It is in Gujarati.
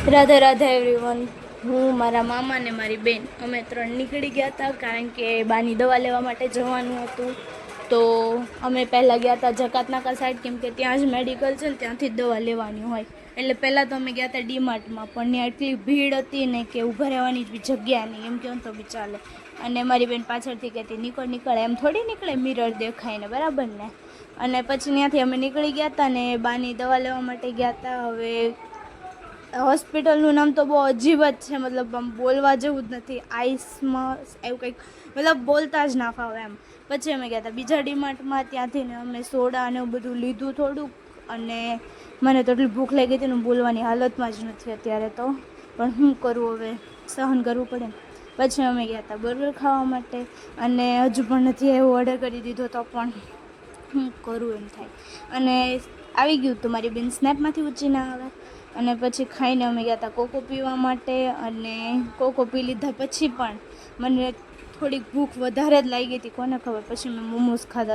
રાધે રાધે એવરીવન. હું મારા મામા ને મારી બેન અમે 3 નીકળી ગયા હતા કારણ કે બાની દવા લેવા માટે જવાનું હતું. તો અમે પહેલાં ગયા હતા જકાતનાકા સાઈડ, કેમ કે ત્યાં જ મેડિકલ છે ને ત્યાંથી જ દવા લેવાની હોય. એટલે પહેલાં તો અમે ગયા હતા ડીમાર્ટમાં, પણ ત્યાં એટલી ભીડ હતી ને કે ઊભા રહેવાની બી જગ્યા નહીં, એમ કહો તો બી ચાલે. અને મારી બેન પાછળથી કહેતી નીકળ, એમ થોડી નીકળે મિરર દેખાઈને, બરાબર ને. અને પછી ત્યાંથી અમે નીકળી ગયા હતા ને બાની દવા લેવા માટે ગયા હતા. હવે હોસ્પિટલનું નામ તો બહુ અજીબ જ છે, મતલબ આમ બોલવા જેવું જ નથી. આઈસમાં એવું કંઈક, મતલબ બોલતા જ ના ફાવે એમ. પછી અમે ગયા હતા બીજા ડીમાર્ટમાં, ત્યાંથી ને અમે સોડા અને એવું બધું લીધું થોડુંક. અને મને તો એટલી ભૂખ લાગી હતી ને, બોલવાની હાલતમાં જ નથી અત્યારે તો, પણ શું કરવું, હવે સહન કરવું પડે ને. પછી અમે ગયા હતા બર્ગર ખાવા માટે, અને હજુ પણ નથી એવું ઓર્ડર કરી દીધો તો પણ શું કરું એમ થાય. અને આવી ગયું તો મારી બેન સ્નેપમાંથી ઊંચી ના આવે. અને પછી ખાઈને અમે ગયા હતા કોકો પીવા માટે, અને કોકો પી લીધા પછી પણ મને થોડીક ભૂખ વધારે જ લાગી હતી, કોને ખબર. પછી મેં મોમોઝ ખાધા.